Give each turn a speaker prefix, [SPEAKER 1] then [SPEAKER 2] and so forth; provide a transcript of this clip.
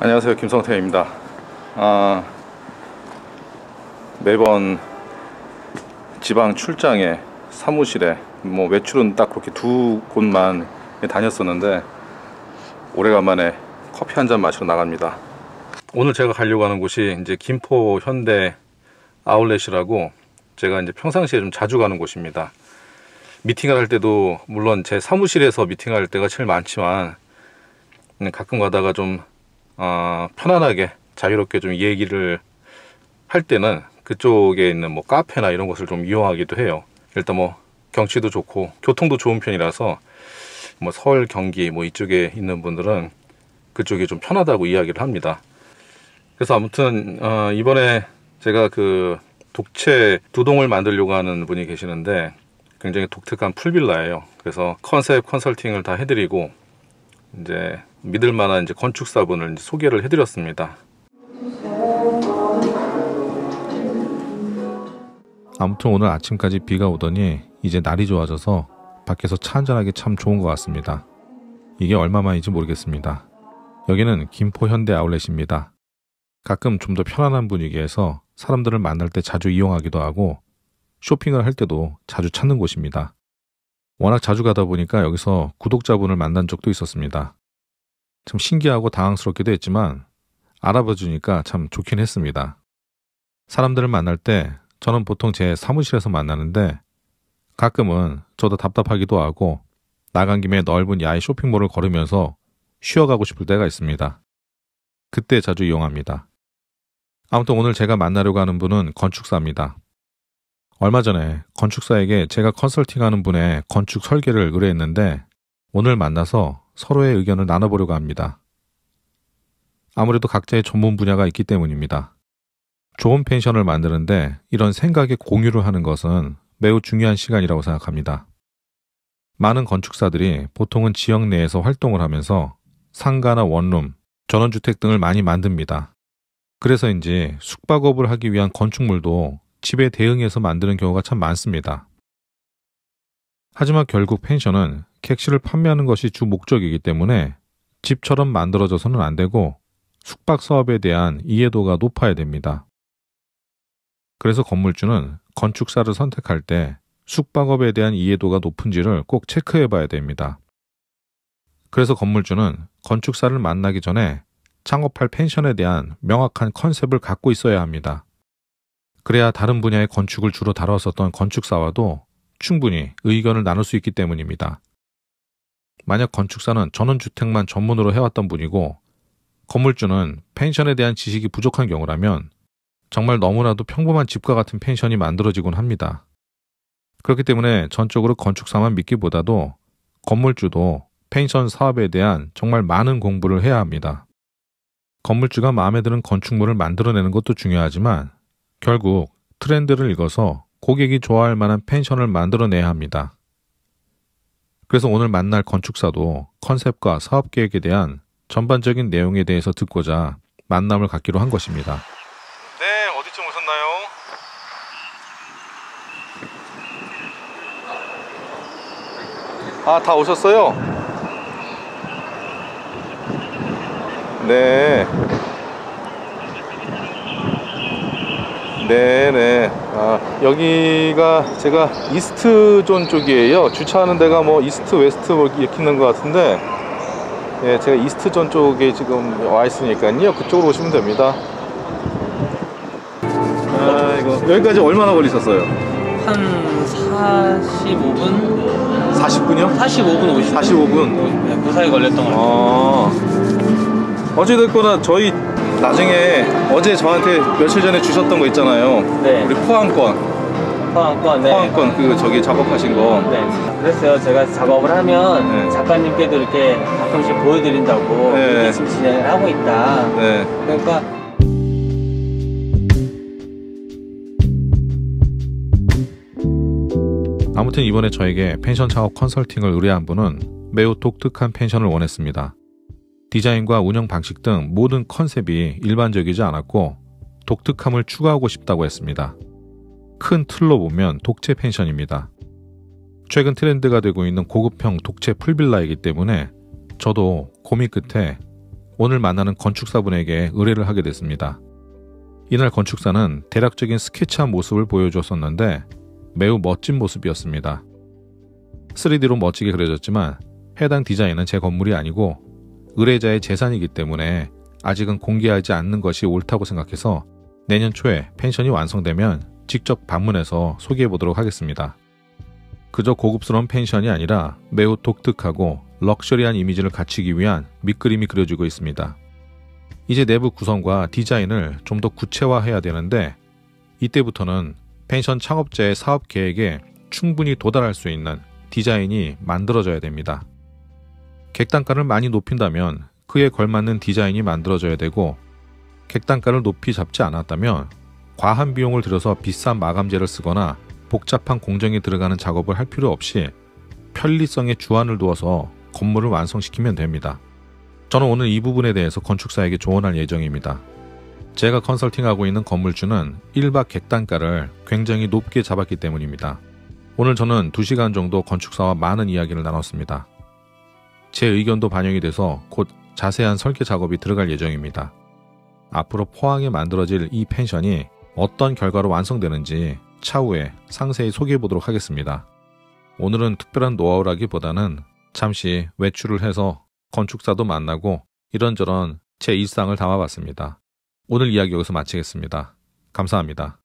[SPEAKER 1] 안녕하세요, 김성태입니다. 매번 지방 출장에 사무실에 외출은 딱 그렇게 두 곳만 다녔었는데 오래간만에 커피 한 잔 마시러 나갑니다. 오늘 제가 가려고 하는 곳이 이제 김포 현대 아울렛이라고 제가 이제 평상시에 좀 자주 가는 곳입니다. 미팅을 할 때도 물론 제 사무실에서 미팅할 때가 제일 많지만 가끔 가다가 좀 편안하게 자유롭게 좀 얘기를 할 때는 그쪽에 있는 카페나 이런 것을 좀 이용하기도 해요. 일단 경치도 좋고 교통도 좋은 편이라서 서울, 경기 이쪽에 있는 분들은 그쪽이 좀 편하다고 이야기를 합니다. 그래서 아무튼 이번에 제가 그 독채 두 동을 만들려고 하는 분이 계시는데 굉장히 독특한 풀빌라예요. 그래서 컨셉 컨설팅을 다 해드리고 이제 믿을 만한 이제 건축사분을 이제 소개를 해드렸습니다.
[SPEAKER 2] 아무튼 오늘 아침까지 비가 오더니 이제 날이 좋아져서 밖에서 차 한잔하기 참 좋은 것 같습니다. 이게 얼마만인지 모르겠습니다. 여기는 김포 현대 아울렛입니다. 가끔 좀 더 편안한 분위기에서 사람들을 만날 때 자주 이용하기도 하고 쇼핑을 할 때도 자주 찾는 곳입니다. 워낙 자주 가다 보니까 여기서 구독자분을 만난 적도 있었습니다. 참 신기하고 당황스럽기도 했지만 알아봐 주니까 참 좋긴 했습니다. 사람들을 만날 때 저는 보통 제 사무실에서 만나는데 가끔은 저도 답답하기도 하고 나간 김에 넓은 야외 쇼핑몰을 걸으면서 쉬어가고 싶을 때가 있습니다. 그때 자주 이용합니다. 아무튼 오늘 제가 만나려고 하는 분은 건축사입니다. 얼마 전에 건축사에게 제가 컨설팅하는 분의 건축 설계를 의뢰했는데 오늘 만나서 서로의 의견을 나눠보려고 합니다. 아무래도 각자의 전문 분야가 있기 때문입니다. 좋은 펜션을 만드는데 이런 생각의 공유를 하는 것은 매우 중요한 시간이라고 생각합니다. 많은 건축사들이 보통은 지역 내에서 활동을 하면서 상가나 원룸, 전원주택 등을 많이 만듭니다. 그래서인지 숙박업을 하기 위한 건축물도 집에 대응해서 만드는 경우가 참 많습니다. 하지만 결국 펜션은 객실을 판매하는 것이 주 목적이기 때문에 집처럼 만들어져서는 안 되고 숙박 사업에 대한 이해도가 높아야 됩니다. 그래서 건물주는 건축사를 선택할 때 숙박업에 대한 이해도가 높은지를 꼭 체크해 봐야 됩니다. 그래서 건물주는 건축사를 만나기 전에 창업할 펜션에 대한 명확한 컨셉을 갖고 있어야 합니다. 그래야 다른 분야의 건축을 주로 다뤘었던 건축사와도 충분히 의견을 나눌 수 있기 때문입니다. 만약 건축사는 전원주택만 전문으로 해왔던 분이고 건물주는 펜션에 대한 지식이 부족한 경우라면 정말 너무나도 평범한 집과 같은 펜션이 만들어지곤 합니다. 그렇기 때문에 전적으로 건축사만 믿기보다도 건물주도 펜션 사업에 대한 정말 많은 공부를 해야 합니다. 건물주가 마음에 드는 건축물을 만들어내는 것도 중요하지만 결국 트렌드를 읽어서 고객이 좋아할 만한 펜션을 만들어내야 합니다. 그래서 오늘 만날 건축사도 컨셉과 사업계획에 대한 전반적인 내용에 대해서 듣고자 만남을 갖기로 한 것입니다.
[SPEAKER 1] 네, 어디쯤 오셨나요? 다 오셨어요? 네. 네네. 여기가 제가 이스트존 쪽이에요. 주차하는 데가 이스트, 웨스트 이렇게 있는 것 같은데, 예, 제가 이스트존 쪽에 지금 와 있으니까요. 그쪽으로 오시면 됩니다. 여기까지 얼마나 걸리셨어요?
[SPEAKER 3] 한 45분?
[SPEAKER 1] 40분이요?
[SPEAKER 3] 45분 50분
[SPEAKER 1] 45분?
[SPEAKER 3] 그 사이 걸렸던 것 같아요.
[SPEAKER 1] 어찌됐거나 저희 나중에 어제 저한테 며칠 전에 주셨던 거 있잖아요.
[SPEAKER 3] 네.
[SPEAKER 1] 우리 포항권.
[SPEAKER 3] 네.
[SPEAKER 1] 포항권 저기 작업하신 거.
[SPEAKER 3] 네. 그랬어요. 제가 작업을 하면
[SPEAKER 1] 네.
[SPEAKER 3] 작가님께도 이렇게 가끔씩 보여드린다고
[SPEAKER 1] 네.
[SPEAKER 3] 이렇게 지금 진행을 하고 있다.
[SPEAKER 1] 네.
[SPEAKER 3] 그러니까
[SPEAKER 2] 아무튼 이번에 저에게 펜션 창업 컨설팅을 의뢰한 분은 매우 독특한 펜션을 원했습니다. 디자인과 운영 방식 등 모든 컨셉이 일반적이지 않았고 독특함을 추가하고 싶다고 했습니다. 큰 틀로 보면 독채 펜션입니다. 최근 트렌드가 되고 있는 고급형 독채 풀빌라이기 때문에 저도 고민 끝에 오늘 만나는 건축사분에게 의뢰를 하게 됐습니다. 이날 건축사는 대략적인 스케치한 모습을 보여줬었는데 매우 멋진 모습이었습니다. 3D로 멋지게 그려졌지만 해당 디자인은 제 건물이 아니고 의뢰자의 재산이기 때문에 아직은 공개하지 않는 것이 옳다고 생각해서 내년 초에 펜션이 완성되면 직접 방문해서 소개해 보도록 하겠습니다. 그저 고급스러운 펜션이 아니라 매우 독특하고 럭셔리한 이미지를 갖추기 위한 밑그림이 그려지고 있습니다. 이제 내부 구성과 디자인을 좀 더 구체화해야 되는데 이때부터는 펜션 창업자의 사업 계획에 충분히 도달할 수 있는 디자인이 만들어져야 됩니다. 객단가를 많이 높인다면 그에 걸맞는 디자인이 만들어져야 되고 객단가를 높이 잡지 않았다면 과한 비용을 들여서 비싼 마감재를 쓰거나 복잡한 공정이 들어가는 작업을 할 필요 없이 편리성에 주안을 두어서 건물을 완성시키면 됩니다. 저는 오늘 이 부분에 대해서 건축사에게 조언할 예정입니다. 제가 컨설팅하고 있는 건물주는 1박 객단가를 굉장히 높게 잡았기 때문입니다. 오늘 저는 2시간 정도 건축사와 많은 이야기를 나눴습니다. 제 의견도 반영이 돼서 곧 자세한 설계 작업이 들어갈 예정입니다. 앞으로 포항에 만들어질 이 펜션이 어떤 결과로 완성되는지 차후에 상세히 소개해 보도록 하겠습니다. 오늘은 특별한 노하우라기보다는 잠시 외출을 해서 건축사도 만나고 이런저런 제 일상을 담아봤습니다. 오늘 이야기 여기서 마치겠습니다. 감사합니다.